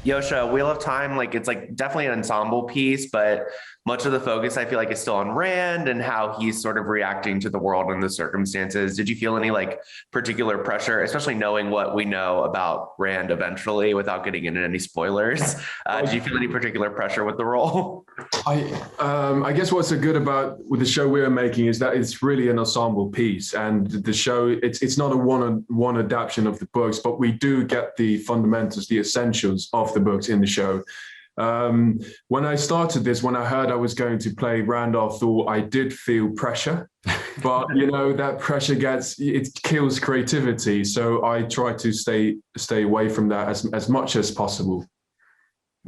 Yosha, Wheel of Time, like it's like definitely an ensemble piece, but much of the focus I feel like is still on Rand and how he's sort of reacting to the world and the circumstances. Did you feel any like particular pressure, especially knowing what we know about Rand eventually without getting into any spoilers? Did you feel any particular pressure with the role? I guess what's so good about with the show we're making is that it's really an ensemble piece, and the show it's not a one adaptation of the books, but we do get the fundamentals, the essentials of the books in the show. When I started this, when I heard I was going to play Randolph Thor, I did feel pressure, but that pressure it kills creativity. So I try to stay away from that as much as possible.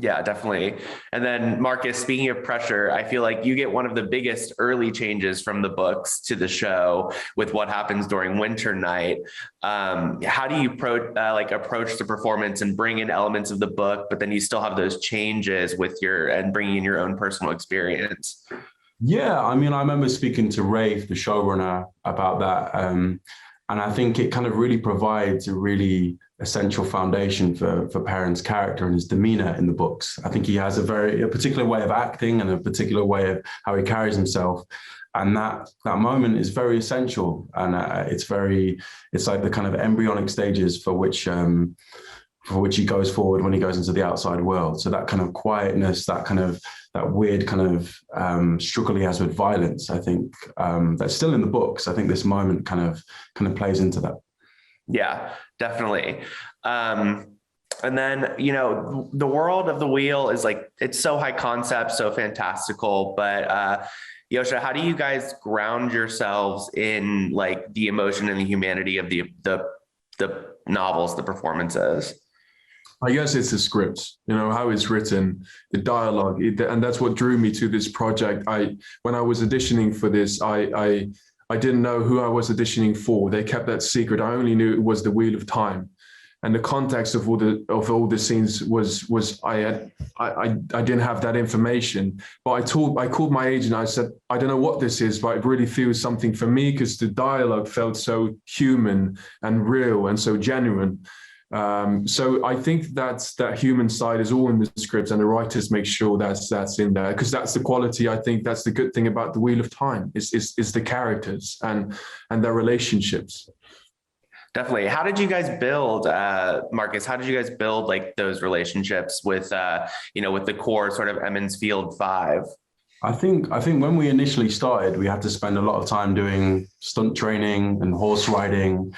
Yeah, definitely. And then Marcus, speaking of pressure, I feel like you get one of the biggest early changes from the books to the show with what happens during Winter Night. How do you approach the performance and bring in elements of the book, but then you still have those changes and bringing in your own personal experience? Yeah, I mean, I remember speaking to Rafe, the showrunner, about that. And I think it kind of really provides a really essential foundation for Perrin's character and his demeanor in the books. I think he has a particular way of acting and a particular way of how he carries himself. And that moment is very essential. And it's like the kind of embryonic stages for which he goes forward when he goes into the outside world. So that kind of quietness, that weird kind of struggle he has with violence, I think that's still in the books. I think this moment kind of plays into that. Yeah, definitely. And then, the world of the wheel is like, it's so high concept, so fantastical, but Yosha, how do you guys ground yourselves in like the emotion and the humanity of the novels, the performances? I guess it's the script, how it's written, the dialogue, and that's what drew me to this project. When I was auditioning for this, I didn't know who I was auditioning for. They kept that secret. I only knew it was the Wheel of Time, and the context of all the scenes was I didn't have that information. But I called my agent. I said, I don't know what this is, but it really feels something for me because the dialogue felt so human and real and so genuine. So I think that human side is all in the script, and the writers make sure that's in there, because that's the quality. I think that's the good thing about the Wheel of Time is the characters and their relationships. Definitely. How did you guys build, Marcus? How did you guys build like those relationships with with the core sort of Emond's Field 5? I think when we initially started, we had to spend a lot of time doing stunt training and horse riding.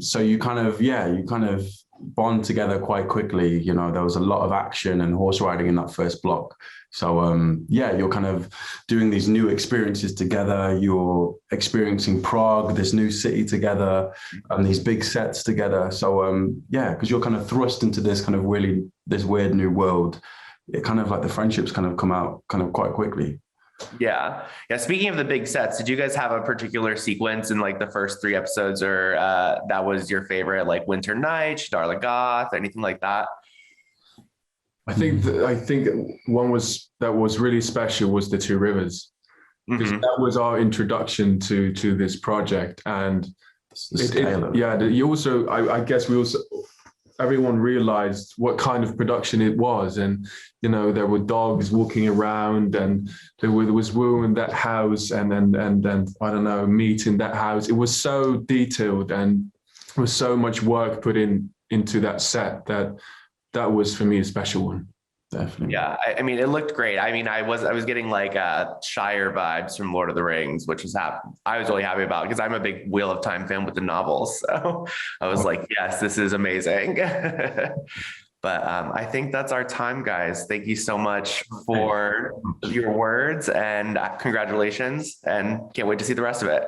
So you kind of bond together quite quickly. There was a lot of action and horse riding in that first block. So you're kind of doing these new experiences together. You're experiencing Prague, this new city together, and these big sets together. So because you're kind of thrust into this kind of really this weird new world. It kind of like the friendships kind of come out kind of quite quickly. Yeah. Speaking of the big sets, did you guys have a particular sequence in like the first 3 episodes, or that was your favorite, like Winter Night, Shadar Logoth, anything like that? I think one that was really special was the Two Rivers, because that was our introduction to this project, and everyone realized what kind of production it was. And, there were dogs walking around, and there was woo in that house, and I don't know, meat in that house. It was so detailed, and there was so much work put into that set that was, for me, a special one. Definitely. Yeah. I mean, it looked great. I mean, I was getting like Shire vibes from Lord of the Rings, which I was really happy about, because I'm a big Wheel of Time fan with the novels. So I was like, yes, this is amazing. But I think that's our time, guys. Thank you so much for your words, and congratulations, and can't wait to see the rest of it.